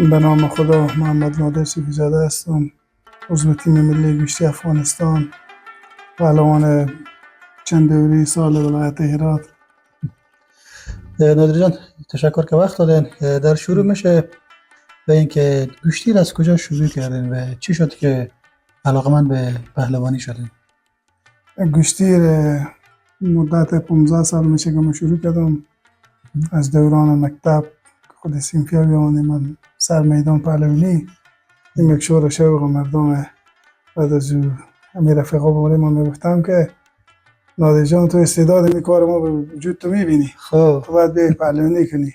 به نام خدا. محمد نادر صوفی‌زاده هستم، عضو تیم ملی گوشتی افغانستان، پهلوان چند دوری سال ولایت هرات. نادر جان، تشکر که وقت دادین. در شروع میشه به اینکه گوشتی را از کجا شروع کردین و چی شد که علاقمند به پهلوانی شدین؟ گوشتی مدت 15 سال میشه که من شروع کردم. از دوران مکتب خود سیمفیا بیامانه من سر میدان پهلوانی. این یک شور شوق مردم بعد از او همین رفقا بوده ما میگفتم که نادر جان تو استعداد این کار ما به وجود تو میبینی، خب تو باید به پهلوانی کنی.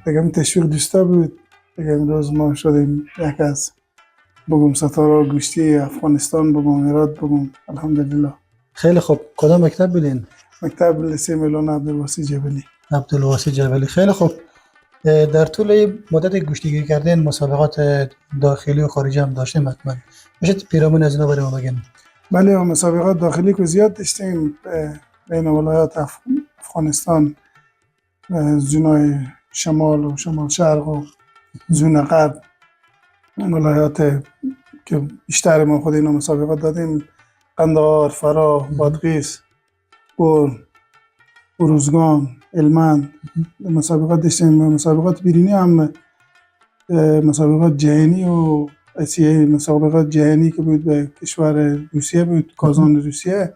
دیگه این تشویق دوستا بود. دیگه امروز ما شدیم یک از بگم ستاره گوشتی افغانستان، بگم هرات، بگم الحمدلله. خیلی خوب. کدام مکتب بودین؟ مکتب لیسه مولانا عبدالواسی جبلی. عبدالواسی جبلی. خیلی خوب. در طول این مدت گوشتیگیری کردین مسابقات داخلی و خارجی هم داشتیم حتما. میشه پیرامون از اینا برای ما بگین؟ بله، مسابقات داخلی که زیاد داشتیم بین ولایات افغانستان، زونای شمال و شمال شرق و زون غرب، ولایات که بیشتر ما خود اینا مسابقات دادیم: قندهار، فراه، بادغیس، بور، اروزگان، هلمند. مسابقات داشتیم. مسابقات بیرونی هم، مسابقات جهانی و آسیایی. مسابقات جهانی که بود به کشور روسیه بود، کازان روسیه.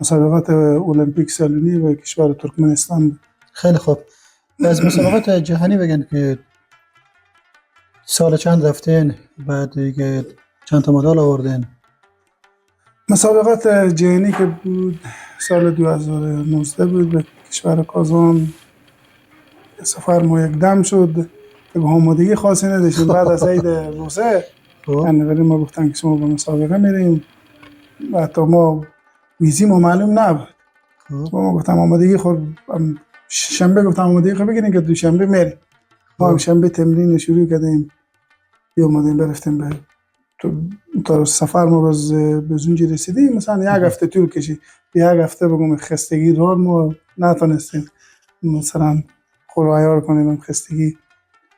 مسابقات المپیک سالونی به کشور ترکمنستان بود. خیلی خوب. از مسابقات جهانی بگین که سال چند رفتین، بعد دیگه چند تا مدال آوردین؟ مسابقات جهانی که بود سال 2019 بود به کشور کازان. سفر ما یک دم شد، به آمادگی خاصی نداشتیم. بعد از عید روزه انوری ما گفتن که شما به مسابقه میریم و تا ما ویزی ما معلوم نبود. ما گفتم آمادگی خود شنبه گفتم آمادگی خود بگیریم که دوشنبه میریم. ما شنبه تمرین شروع کردیم، اومدیم برفتیم به تا سفر ما به زونجی رسیدیم. مثلا یک هفته طول کشید. یک هفته بگم خستگی راه ما نتونستیم مثلا خورایار کنیم خستگی.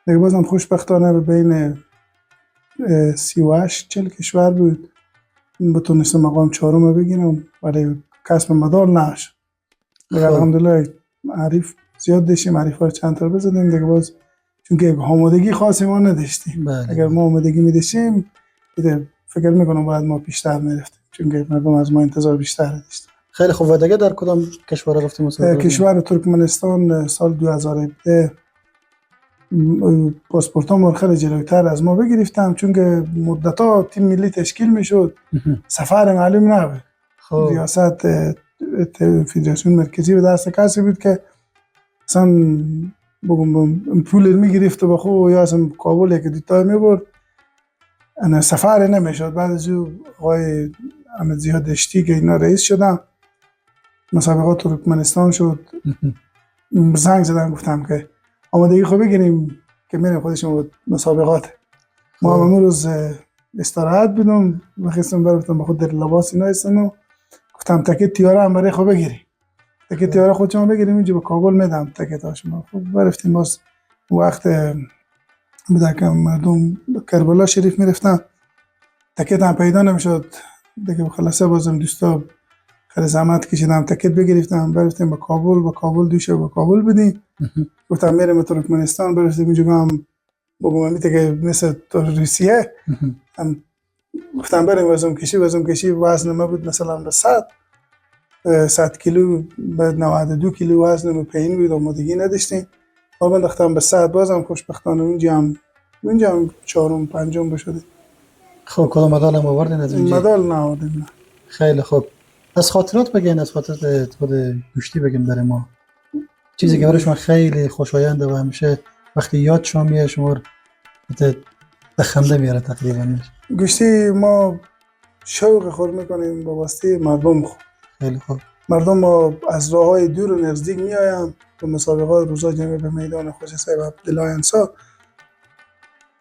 دیگه بازم خوشبختانه بین 38-40 کشور بود بتونستم مقام چهارم بگیرم، ولی کسب مدال نشد. دیگه الحمدلله حریف زیاد داشتیم، حریفا چند تا بزدیم دیگه باز، چون که آمادگی خاصی ما نداشتیم. اگر ما آمادگی می‌داشتیم فکر میکنم باید ما پیشتر میرفتیم، چون که مردم از ما انتظار بیشتر داشتن. خیلی خوب. و دیگه در کدام کشور رفتیم مسابقه؟ کشور ترکمنستان سال 2017 پاسپورت ها خیلی جلوتر از ما بگرفتم، چون که مدت‌ها تیم ملی تشکیل میشد، سفر معلوم نبود. ریاست فدراسیون مرکزی به دست کسی بود که مثلا بگم پول میگرفت و بخو یا اصلا کابل یک دیتا میبرد، انا سفر نمیشد. بعد از او آقای احمد زیاد دشتی که اینا رئیس شدن مسابقات ترکمنستان شد، زنگ زدن گفتم که آمادگی خوب بگیریم که میریم خودشون مسابقات. ما همون روز استراحت بودم و خواستم برفتم به خود در لباس اینا هستم، گفتم تکت تیاره هم برای خوب بگیریم، تکت تیاره خودشون بگیریم اینجا به کابل میدم تکت هاشون. خب برفتیم. باز وقت بوده که مردم به کربلا شریف میرفتن، تکت هم پیدا نمیشد دیگه. خلاصه بازم دوستا خیلی زحمت کشیدم تکت بگرفتم، برفتیم به کابل دوشه به کابل بدیم. گفتم میریم به ترکمنستان، برفتیم اینجا هم بگم همیته که مثل روسیه هم گفتم بریم وزن کشی وزن ما بود مثلا به 100 کیلو به 92 کیلو وزن ما پایین بود، آمادگی نداشتیم. ما بنداختم به 100، بازم خوشبختانه اونجا هم چهارم پنجم بشدیم. خب کدام مدال هم آوردین از اونجا؟ مدال نآوردیم. خیلی خوب. از خاطرات بگین، از خاطرات خود گوشتی بگین برای ما، چیزی که برای شما خیلی خوشاینده و همیشه وقتی یاد شما میاد شما به خنده میاره تقریبا. گوشتی ما شوق خود میکنیم با واسطه مردم خود. خیلی خوب. مردم ما از راههای دور و نزدیک میآیند به مسابقات روزا جمعی به میدان خوجه صاحب عبدالله انصا.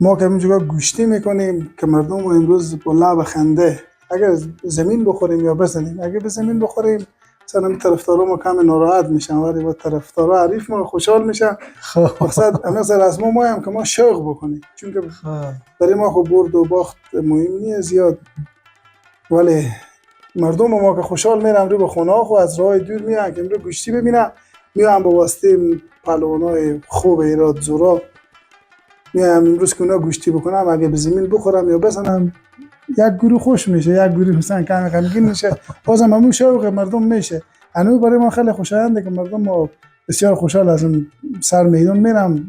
ما که همینجا گوشتی میکنیم که مردم ما امروز با لب خنده، اگر زمین بخوریم یا بزنیم، اگر به زمین بخوریم مثلا این طرفدارا ما کم ناراحت میشن ولی با طرفدارا حریف ما خوشحال میشن. مقصد مثلا از ما هم که ما شوق بکنیم، چون که برای ما خب برد و باخت مهم نیست زیاد، ولی مردم ما که خوشحال میرن رو به خونه ها، خو از راه دور میان که امروز گوشتی ببینن، میان با واسطه پهلوانای خوب ایراد زورا میان امروز که اونا گوشتی بکنم اگه به زمین بخورم یا بزنم، یک گروه خوش میشه، یک گروه مثلا کم غمگین میشه، بازم همون شوق مردم میشه. هنوز برای ما خیلی خوشاینده که مردم ما بسیار خوشحال از اون سر میدان میرم.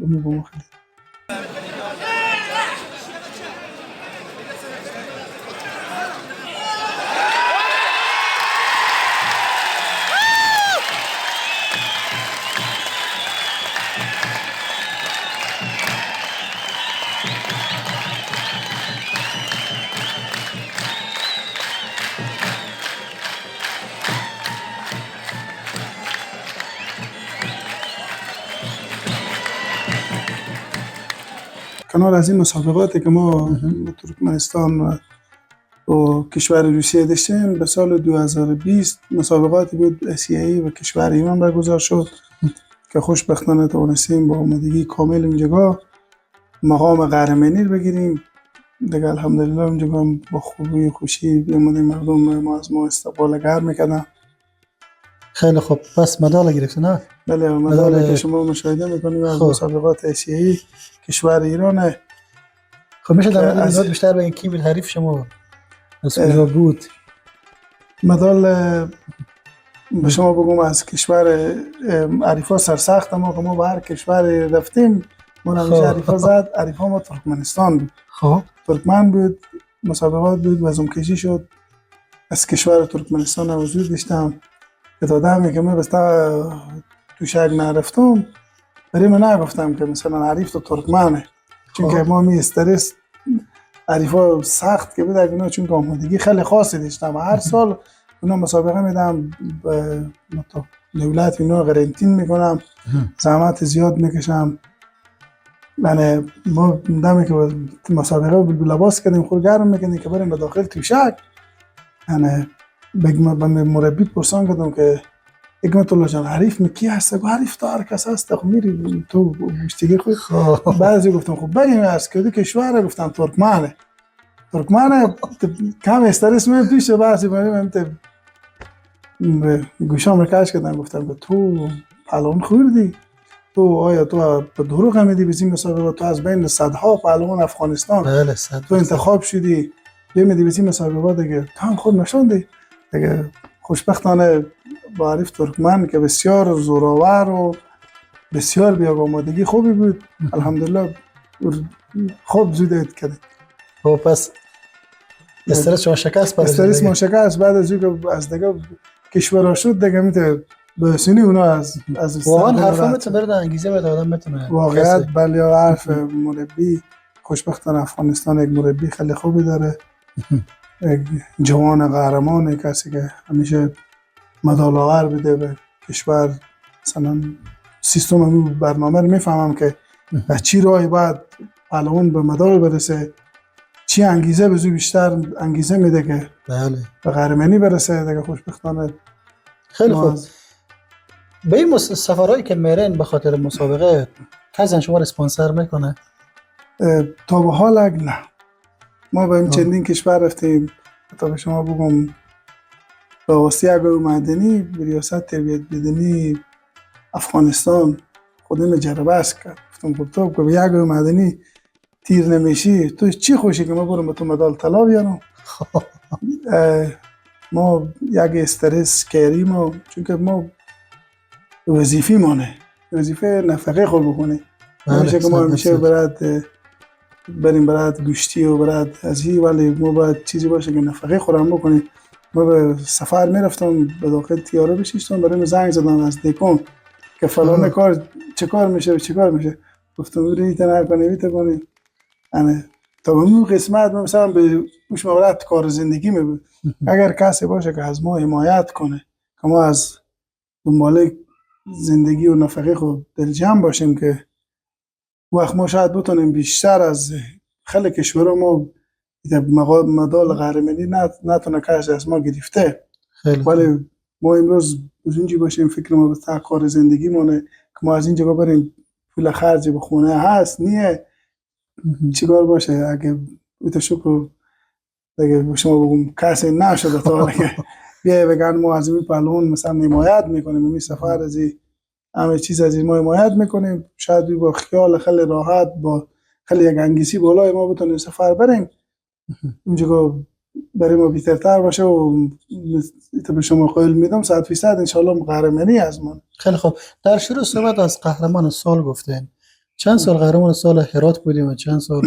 کنار از این مسابقاتی که ما ترکمنستان و کشور روسیه داشتیم، به سال 2020 مسابقاتی بود آسیایی و کشور ایران برگزار شد که خوشبختانه توانستیم با آمادگی کامل اونجا مقام قهرمانی رو بگیریم دیگه. الحمدلله اونجا با خوبی و خوشی بیامدیم، مردم ما از ما استقبال گرم میکردن. خیلی خوب، پس مدال گرفتی نه؟ بله، مدال که شما مشاهده میکنید از مسابقات آسیایی کشور ایرانه. خب میشه در مورد مدال بیشتر بگین کی بود حریف شما؟ از کجا بود؟ مدال به شما بگم از کشور حریفا سرسخت، ما که ما به هر کشور رفتیم ما همیشه حریفا زد. حریفا ما ترکمنستان بود. خب ترکمن بود، مسابقات بود، وزن کشی شد. از کشور ترکمنستان حضور داشتم که دادم که من بسته توشک نرفتم، برای من نگفتم که مثلا حریف تو ترکمنه، چون که ما می استرس حریفا سخت که بود اینا، چون که آمادگی خیلی خاصی داشتم. هر سال اونا مسابقه میدم به دولت اینا قرنطین میکنم، زحمت زیاد میکشم. یعنی ما دمی که مسابقه لباس کردیم خود گرم میکنیم که بریم به داخل توشک، یعنی به مربی پرسان کردم که حکمت الله جان حریف کی هسته؟ گفت حریف تو هر کس هسته، خب میری تو گوشتگی خود. بعضی گفتم خب بگیم از کدو کشوره، گفتم ترکمنه. ترکمنه کم استرس من پیش بعضی من گوشام رکش کردن، گفتم که تو پهلوان خوردی؟ تو آیا تو به دروغ میدی بزین مسابقه؟ تو از بین صدها پهلوان افغانستان تو انتخاب شدی بمیدی بزین مسابقه دیگه، تو هم خود نشوندی دیگه. خوشبختانه با حریف ترکمن که بسیار زوراور و بسیار بی‌آمادگی خوبی بود، الحمدلله خوب زود کرد. خب پس استرس شما شکست؟ استرس ما شکست بعد از اینکه از دیگه کشورها شد دیگه میتونه بسینی اونا از واقعا حرفا میتونه برده انگیزه بده آدم میتونه واقعیت. بله حرف مربی خوشبختانه افغانستان یک مربی خیلی خوبی داره، یک جوان قهرمان، کسی که همیشه مدال آور بده به کشور. مثلا سیستم همون برنامه رو میفهمم که از چی راهی باید پهلوان به مدال برسه، چی انگیزه بزو بیشتر انگیزه میده که بله به قهرمانی برسه دیگه. خوشبختانه خیلی خوب. به این سفرهایی که میرین به خاطر مسابقه کسی شما رو اسپانسر میکنه؟ تا به حال نه، ما به این چندین کشور رفتیم. تا به شما بگم به واسطه اگه معدنی به ریاست تربیت بدنی افغانستان خودم جربه است کرد. گفتم خب تو که به یک معدنی تیر نمیشی تو چی خوشی که ما برم به تو مدال طلا بیارم؟ ما یک استرس کردیم و چون که ما وظیفه مانه، وظیفه نفقه خود بکنه، نمیشه که ما همیشه بریم برات گوشتی و برات ازی، ولی ما باید چیزی باشه که نفقه خورم بکنیم. ما به سفر میرفتم به داخل تیاره بشیشتم، برای من زنگ زدن از دیکن که فلان کار چه کار میشه و چه کار میشه. گفتم بری تنها کنی بیت کنی. یعنی تا اون قسمت من مثلا به اوش مورد کار زندگی میبود. اگر کسی باشه که از ما حمایت کنه که ما از دنبال زندگی و نفقه خود دلجمع باشیم که وقت ما شاید بتونیم بیشتر از خیلی کشورها ما مدال قهرمانی نتونه کسی از ما گرفته، ولی ما امروز از اونجی باشیم فکر ما به کار زندگی مونه که ما از این جگا بریم پول خرج به خونه هست نیه چیکار باشه اگه تو شکر دیگه به شما بگم کسی نشده تا حالا که بیای بگن ما از این پهلوان مثلا حمایت میکنیم این سفر از این همه چیز از این ما حمایت میکنیم شاید با خیال خیلی راحت با خیلی یک انگیزی بالای ما بتونیم سفر بریم اونجا برای ما بهترتر باشه و به شما قول میدم 100% انشالله قهرمانی از ما. خیلی خوب. در شروع صحبت از قهرمان سال گفتین. چند سال قهرمان سال هرات بودیم و چند سال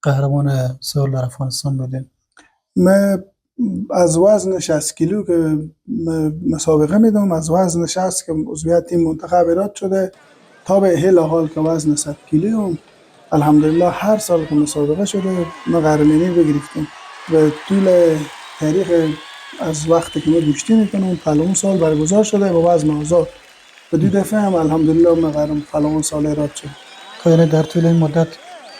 قهرمان سال در افغانستان بودیم؟ من از وزن 60 کیلو که مسابقه میدم از وزن 60 که عضویت تیم منتخب هرات شده تا به هل حال که وزن 100 کیلو الحمدلله هر سال که مسابقه شده ما قهرمانی بگرفتیم و طول تاریخ از وقتی که ما گشتی میکنم پهلوان سال برگزار شده با وزن آزاد و 2 دفعه هم الحمدلله ما پهلوان سال هرات شد. یعنی در طول این مدت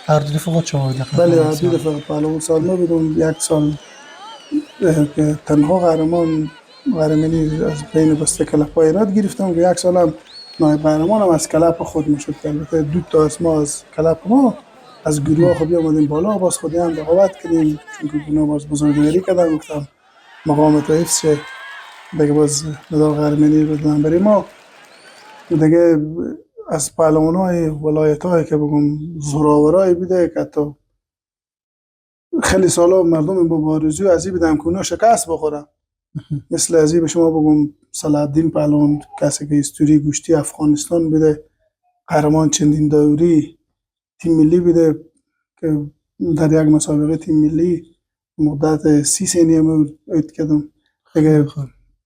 هر دو دفعه خود شما بودید؟ بله هر 2 دفعه پهلوان سال ما بودم. یک سال که تنها قهرمانی از بین بسته کلپ‌های هرات گرفتم و یک سال هم نایب قهرمان هم از کلپ خود میشد که البته 2 تا از ما از کلپ ما از گروه خود آمدیم بالا باز خودی هم رقابت کردیم چون که گروه باز بزرگواری کردن گفتم مقام تو حفظ شه دیگه باز مدال قهرمانی رو دادن برای ما دیگه از پهلوان‌های ولایت‌های که بگم زوراورای بوده که حتی خیلی سالا مردم با بارزی از این بدم که اونا شکست بخورن مثل از این به شما بگم صلاح‌الدین پهلوان کسی که هیستوری گشتی افغانستان بوده قهرمان چندین دوری تیم ملی بوده که در یک مسابقه تیم ملی مدت 30 ثانیه ما اوت کردم دیگه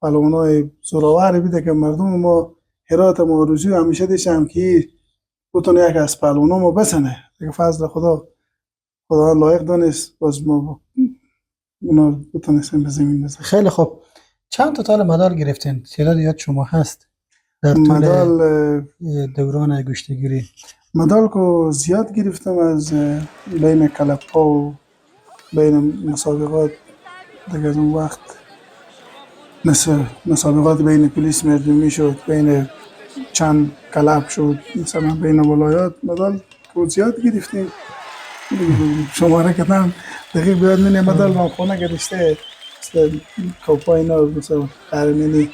پهلوانای زوراور بوده که مردم ما هرات ما آرزو همیشه داشتم که بتونه یک از پهلوانا ما بسنه دیگه فضل خدا لایق دانست باز ما اونا بتونستیم به زمین بزنیم. خیلی خوب. چند تا مدال گرفتین؟ تعداد یاد شما هست در طول مدال دوران گشتیگیری؟ مدال کو زیاد گرفتم از بین کلپ‌ها و بین مسابقات دیگه از اون وقت مثل مسابقات بین پلیس مردمی شد بین چند کلپ شد مثلا بین ولایات مدال کو زیاد گرفتیم شماره کردم دقیق بیاد من مدال من خونه گرشته مثل کوپا اینا مثلا قهرمانی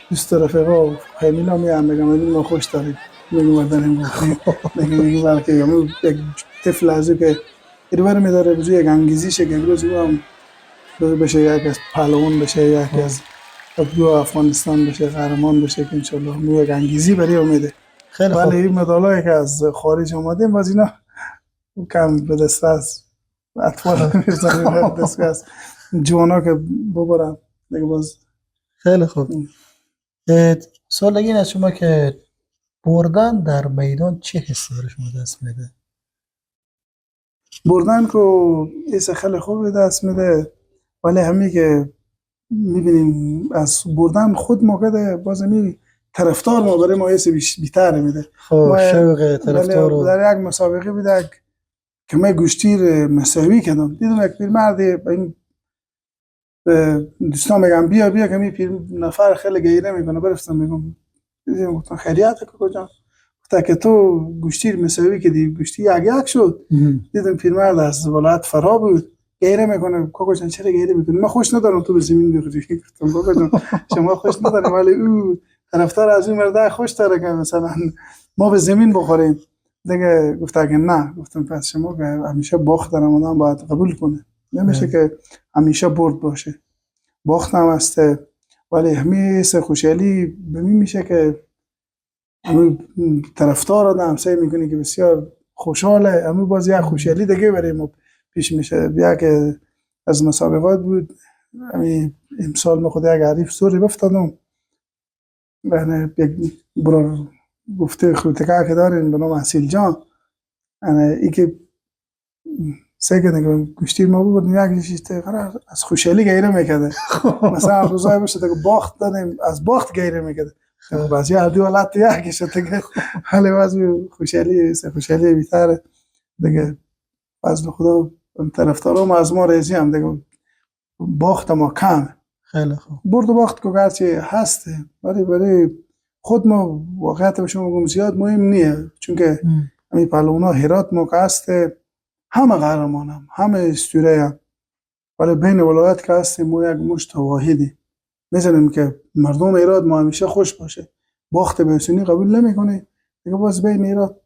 دوست رفقا همینا میام میگم این ما خوش داریم میگم مردن گفتیم میگم بلکه یک طفل ازو که ایرور میداره بزو یک انگیزیشه که امروز او هم بشه یک از پهلوان بشه یک از دو افغانستان بشه قهرمان بشه که انشالله مو یک انگیزی برای امیده. خیلی خوب. ولی این مدالایی که از خارج اومدیم باز اینا کم به دست از اطفال میرزنیم به دست از جوانا که ببرن دیگه باز. خیلی خوب. سوال این از شما که بردن در میدان چه حسی برای شما دست میده؟ بردن که ایسه خیلی خوب دست میده ولی همین که میبینیم از بردن خود موقع باز همین طرفدار ما برای ما ایسه بیتر میده. خب شوق طرفدار رو در یک مسابقه بوده که من گوشتیر مساوی کردم دیدم یک پیرمرد با این دوستان میگم بیا که می پیر نفر خیلی گیره میکنه برفتم میگم گفتم خیریته کجا گفت که تو گوشتیر مساوی کردی گوشتی یک شد دیدم پیرمرد از ولایت فرا بود گیره میکنه کوکو جان چرا گیره میکنی من خوش ندارم تو به زمین بخوری گفتم کوکو جان شما خوش ندارم ولی او طرفدار از این مرد خوش داره که مثلا ما به زمین بخوریم دیگه گفت که نه گفتم پس شما که همیشه باخت در آدم باید قبول کنه نمیشه که همیشه برد باشه باخت هم هست ولی همیشه خوشحالی به می میشه که همه طرفدار آدم سعی میکنه که بسیار خوشحاله همه باز یک خوشحالی دیگه برای ما پیش میشه. یک از مسابقات بود امسال ما خود یک حریف سوری بفتادم یعنی یک برای گفته خوتکه که دارین به نام اصیل جان ای که سعی کردن که گوشتیر ما بودیم یک شیشته از خوشحالی گیره میکرده مثلا روزای باشه که باخت دادیم از باخت گیره میکرده بعضی هر دو حالت یکیشه دیگه حالا واسه خوشحالی بیشتره دیگه فضل خدا طرفدارم از ما راضی هم دیگه باخت ما کم خیلی خوب. برد و باخت که گرچه هسته ولی برای خود ما واقعیت به شما بگم زیاد مهم نیه، چون که همین پهلوانا هرات ما که هسته همه قهرمانم همه استوره هم، ولی بین ولایت که هستیم ما یک مشت واحدی میزنیم که مردم ایراد ما همیشه خوش باشه. باخت به سنی قبول نمیکنه دیگه، باز بین ایراد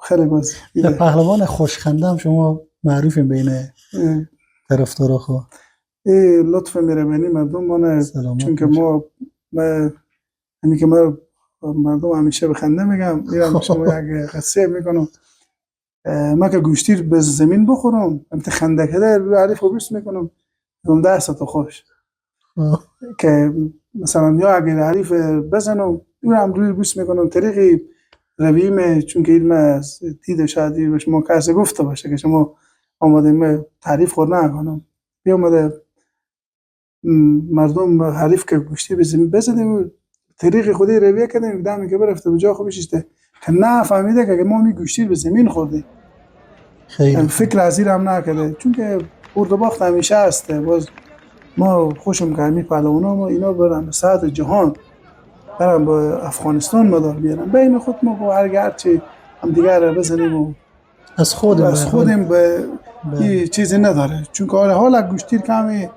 خیلی باز در پهلوان خوشخنده هم شما معروفیم بین طرفدارا خو. لطف میربانی مردم ما، چون که ما همین که مردم همیشه بخنده میگم میرم شما یک قصه میکنم. ما که گوشتیر به زمین بخورم امت خنده کده روی حریف رو بیست میکنم دوم درست تو خوش که مثلا یا اگر حریف بزنم میرم روی بیست میکنم طریقی رویمه، چون که علم دیده شاید به شما کسی گفته باشه که شما آماده تعریف خور نکنم بیامده مردم حریف که گوشتی به زمین بزنیم طریق خودی رویه کردیم دمی که برفته به جا خوبش که نه فهمیده که ما می گوشتی به زمین خوردیم. خیلی فکر از این هم نکرده، چون که برد و باخت همیشه هسته. باز ما خوشم که همی پهلوانا ما اینا برن به سطح جهان برن با افغانستان مدال بیارن، بین خود ما با هرچی هم دیگر رو بزنیم و از خودم به این چیزی نداره، چون که حالا گوشتیر کمی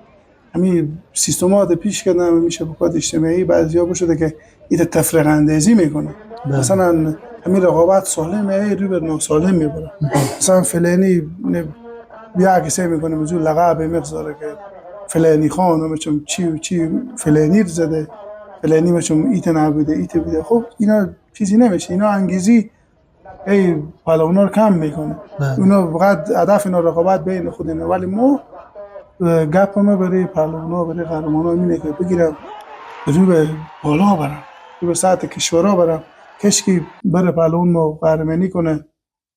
همین سیستمات پیش کردن میشه بکات اجتماعی بعضیا بشده که این تفرقه اندازی میکنه. مثلا همین رقابت سالمه روی بر ناسالم میبره. مثلا فلانی بیا کسی میکنه موضوع لقب میگذاره که فلانی خان مثلا چی فلانی زده، فلانی مثلا ایت نبوده ایت بوده. خب اینا چیزی نمیشه، اینا انگیزی پهلوانا رو کم میکنه. اونا فقط هدف اینا رقابت بین خود اینا، ولی ما گپ ما برای پهلوانا برای قهرمانا اینه که بگیرم رو به بالا برم، رو به سطح کشورها برم، کشکی بره پهلوان ما قهرمانی کنه.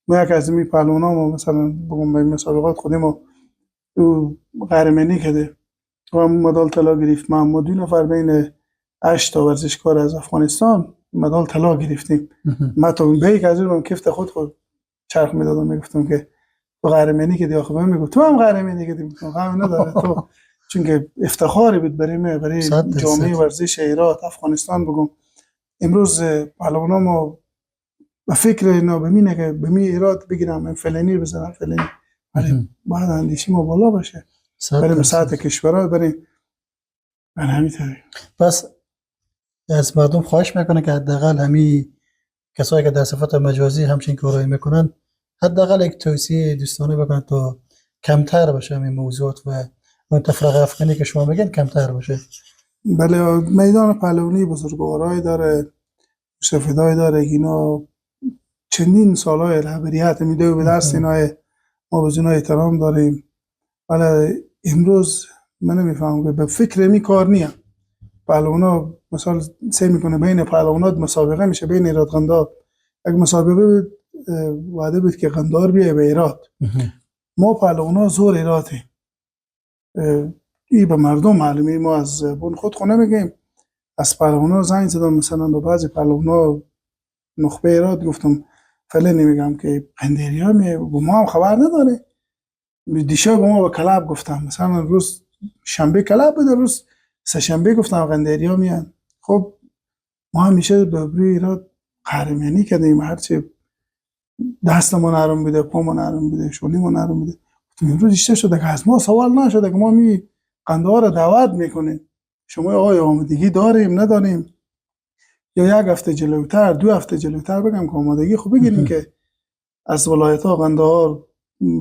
ما یک از این پهلوانا ما مثلا بگم به مسابقات خودم ما قهرمانی کرده و مدال طلا گرفت. ما 2 نفر بین 8 تا ورزشکار از افغانستان مدال طلا گرفتیم. من تو به یک از اون کفت خود چرخ میدادم میگفتم که تو قهرمانی که دیگه خودم میگم تو هم قهرمانی کردی، غم نداره تو، چون که افتخاری بود برای جامعه ورزش ایران افغانستان. بگم امروز پهلوانا ما به فکر اینا ببینه که به می ایراد بگیرم فلانی بزنم فلانی، ولی باید اندیشی ما بالا باشه برای سطح کشورها برای همین طریق. پس از مردم خواهش میکنه که حداقل همین کسایی که در صفت مجازی همچین کارایی میکنن حداقل یک توصیه دوستانه بکنن تا کمتر باشه همین موضوعات و اون تفرقه افغانی که شما میگن کمتر باشه. بله میدان پهلوانی بزرگوارای داره، سفیدای داره، اینا چندین سالای رهبریت میده به دست اینا ما به جنای احترام داریم، ولی امروز من نمیفهمم که به فکر می کار نیم. پهلوانا مثلا سعی میکنه بین پهلوانات مسابقه میشه بین ایراد قندار، یک مسابقه وعده بود که قندار بیای به ایراد. ما پهلوانا زور ایرادیم، ای به مردم معلومه، ما از بون خود خونه میگیم. از پهلوانا زنگ زدم مثلا به بعضی پهلوانا نخبه ایراد گفتم فعلا نمیگم که قندیری ها ما هم خبر نداره. دیشب ما با کلاب گفتم مثلا روز شنبه کلاب بود، روز سه شنبه گفتم قندیری ها میان. خب ما همیشه به بروی ایراد قهرمانی کردیم، هرچی دستمون نرم بوده، پامون نرم بوده، شونیمون نرم بوده. امروز اشته شده که از ما سوال نشده که ما می قندار رو دعوت میکنیم، شما آیا آمادگی داریم نداریم، یا یک هفته جلوتر 2 هفته جلوتر بگم که آمادگی خوب بگیریم که از ولایت ها قندار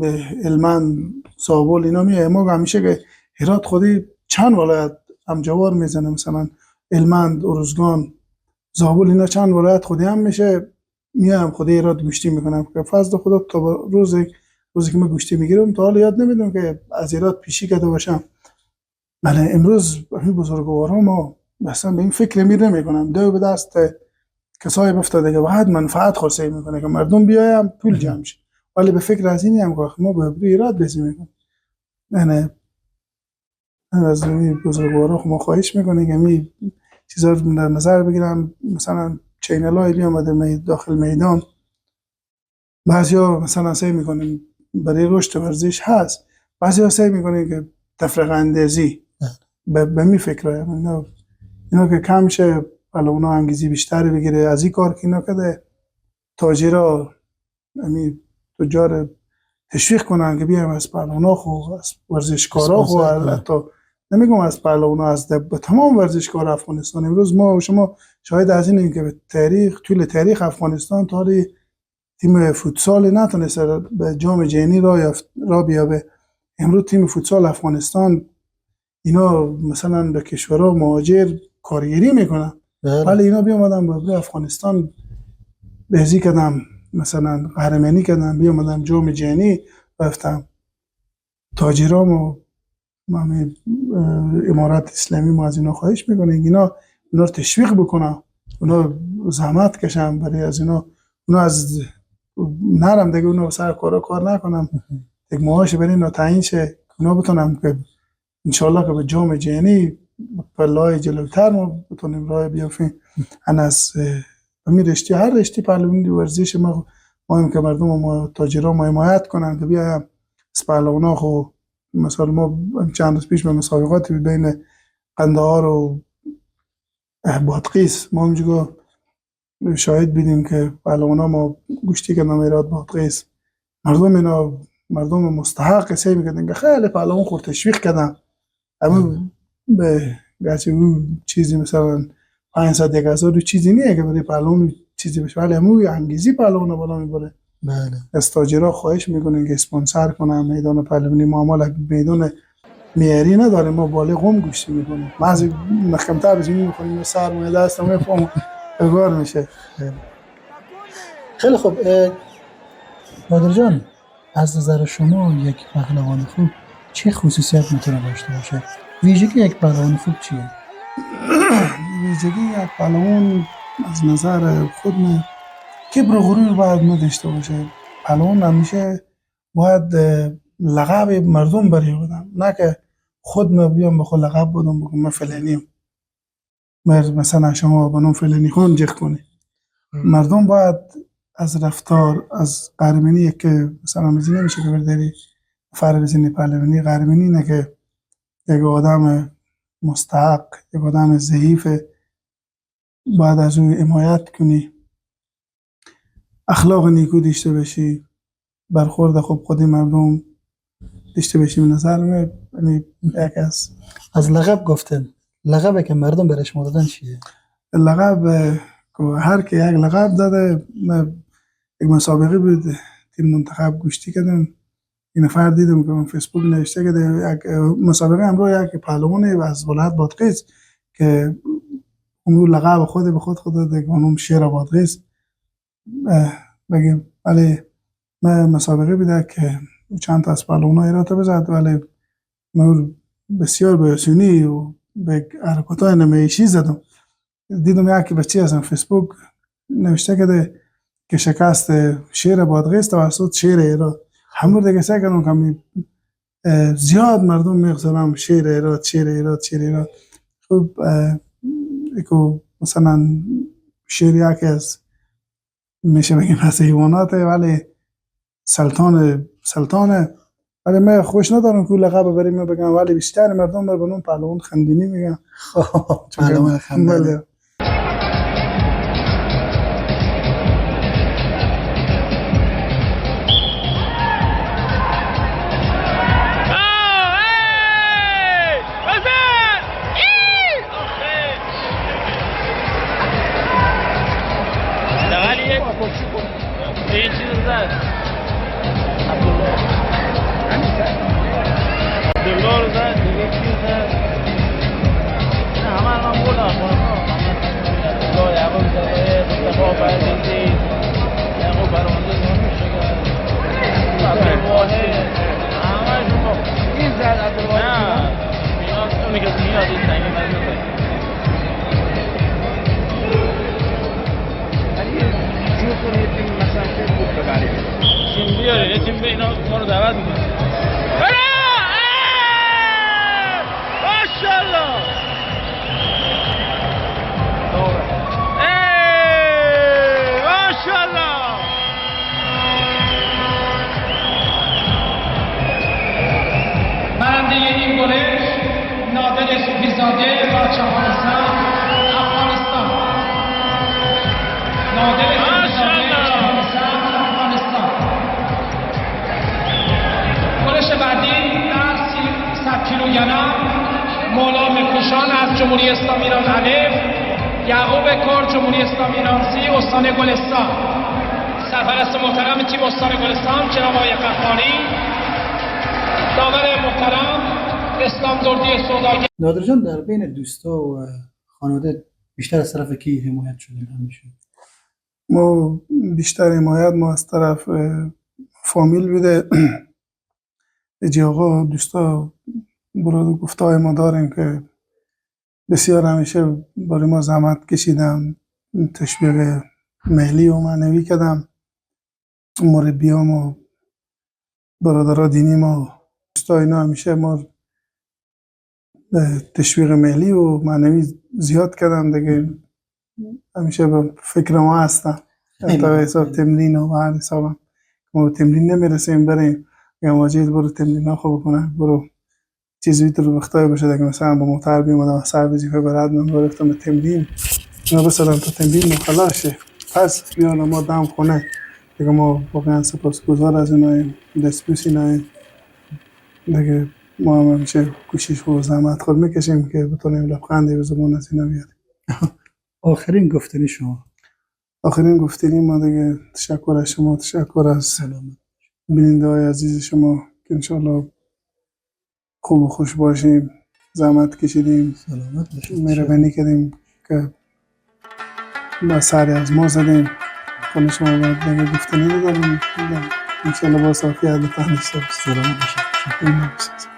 به هلمند زابل اینا میه. ما همیشه که هرات خودی چند ولایت هم جوار میزنه، مثلا هلمند، ارزگان، زابل اینا چند ولایت خودی هم میشه میام خودی هرات گوشتی میکنم که فضل خدا تا روزی که من گوشتی میگیرم تا حالا یاد نمیدونم که از هرات پیشی کرده باشم. ولی امروز همین بزرگوارا ما اصلا به این فکر نمیکنم، دو به دست کسایی افتاده که باید منفعت خالصه میکنه که مردم بیایم پول جمع شه، ولی به فکر از اینی هم که ما به ایراد بزنیم میکنیم. یعنی از این بزرگوارا ما خواهش میکنیم که همین چیزا رو در نظر بگیرم. مثلا چینلای بیامده داخل میدان، بعضیا مثلا سعی میکنن برای رشد ورزش هست، بعضیا سعی میکنن که تفرقه اندازی به می فکرایم اینا که کم شه حالا اونا انگیزی بیشتری بگیره از این کار که اینا کده تاجرها یعنی تجار تشویق کنن که بیایم از پهلوانا خو از ورزشکارا خو حتی نمیگم از پهلوانا از تمام ورزشکار افغانستان امروز ما و شما شاهد از اینیم که به طول تاریخ افغانستان تاریخ تیم فوتسال نتونست به جام جهانی را بیابه. امروز تیم فوتسال افغانستان اینا مثلا به کشورها مهاجر کارگیری میکنن ولی اینا بیامدن به افغانستان بازی کردن مثلا قهرمانی کردن بیامدن جام جهانی رفتن تاجرام و امارات اسلامی ما از اینا خواهش میکنه اینا رو تشویق بکنن اونا زحمت کشن برای از اونا از نرم دیگه اونا سر کار نکنم یک معاش برای اینا تعیین شه اونا بتونم که انشالله که به جام جهانی پله‌های جلوتر ما بتونیم راه بیافتیم از همین رشته هر رشته پهلوانی ورزش ما هم که مردم ما تاجران ما حمایت کنن که بیایم از پهلوانا خو مثلا ما چند روز پیش به مسابقات بین قندهار و بادغیس ما همونجا شاهد بودیم که پهلوانا ما گشتی که نمیراد بادغیس مردم مستحق سعی میکردن که خیلی پهلوان خود تشویق کردن اما به گرچه اون چیزی مثلا 500 1000 چیزی نیه که برای پهلوان چیزی بشه ولی همون انگیزی پهلوان بالا میبره. بله از تاجرها خواهش میکنن که اسپانسر کنن میدان پهلوانی معامله میدان معیاری نداره ما بالای قم گوشتی میکنیم بعضی مخکمتر بزنیم میخوریم سرمایه دست میفهم بگار میشه. خیلی خوب نادر جان از نظر شما یک پهلوان خوب چه خصوصیت میتونه داشته باشه؟ ویژگی یک پهلوان خوب چیه؟ ویژگی یک پهلوان از نظر خود من کبر و غرور باید نداشته باشه. پهلوان همیشه باید لقب مردم بری بدم نه که خود من بیام به خود لقب بدم بگم من فلانیم مثلا شما به نام فلانی خان جخ کنی. مردم باید از رفتار از قهرمانی که مثلا میزی نمیشه که برداری فرق بزنی پهلوانی قهرمانی نه که یک آدم مستحق یک آدم ضعیف باید از او حمایت کنی اخلاق نیکو داشته باشی برخورد خوب خودی مردم داشته باشی. به نظر من یک از لقب گفتن لقبی که مردم برای شما دادن چیه؟ لقب هر که یک لقب داده یک مسابقه بود تیم منتخب گشتی کردم این نفر دیدم که من فیسبوک نوشته که یک مسابقه امروز یک پهلوان از ولایت بادغیس که اون لقب خود به خود داده خانم شیر بادغیس بگیم ولی من مسابقه بوده که چند تا از پهلوانا ایراد بزد ولی من بسیار به آسونی و به حرکت‌های نمایشی زدم. دیدم یک بچه از فیسبوک نوشته که شکست شیر بادغیس توسط شیر ایراد همون دیگه سعی کردم که زیاد مردم میگذارم شیر ایراد خب اکو مثلا شیر یکی از میشه بگیم از حیواناته ولی سلطانه ولی من خوش ندارم که لقب برای من بگم ولی بیشتر مردم بر بنون پهلوان خندینی میگن. پهلوان خندینی $10 همه الان بوده جمهوری اسلامی ایران الف، یعقوب کار جمهوری اسلامی ایران سی، استان گلستان. سرپرست محترم تیم استان گلستان جناب آقای قفاری، داور محترم اسلام دردی سوداگر. نادر جان، در بین دوستا و خانواده بیشتر از طرف کی حمایت شدین همیشه؟ ما بیشتر حمایت ما از طرف فامیل بوده. اجی آقا دوستا برای گفتهای ما داریم که بسیار همیشه برای ما زحمت کشیدم، تشویق مالی و معنوی کردم. مربیام و برادرها دینی ما، دوستا اینا همیشه ما تشویق مالی و معنوی زیاد کردم دیگه. همیشه به فکر ما هستن تا حساب تمرین و هر حسابم ما تمرین نمیرسیم بریم یا ماجید برو تمرین ها خوب کنن، برو چیزی تو رو بختای باشه دیگه. مثلا با موتر بیمدم سر وظیفه برد من برفتم به تمرین، اینا بسرم تا تمرین خلاص شه پس بیان ما دم خونه دیگه. ما واقعا سپاسگزار از ایناییم، دستبوس ایناییم دیگه. ما هم همیشه کوشش و زحمت خود میکشیم که بتونیم لبخندی به زبان از اینا بیاریم. آخرین گفتنی شما؟ آخرین گفتنی ما دیگه تشکر از شما، تشکر از بیننده های عزیز شما که انشالله خوب و خوش باشیم. زحمت کشیدیم، سلامت باشید، مهربانی کردیم که با سری از ما زدیم. خانه شما باید دیگه گفتنی داریم انشالله با صافیت بتانیشته بسید. سلامت باشید.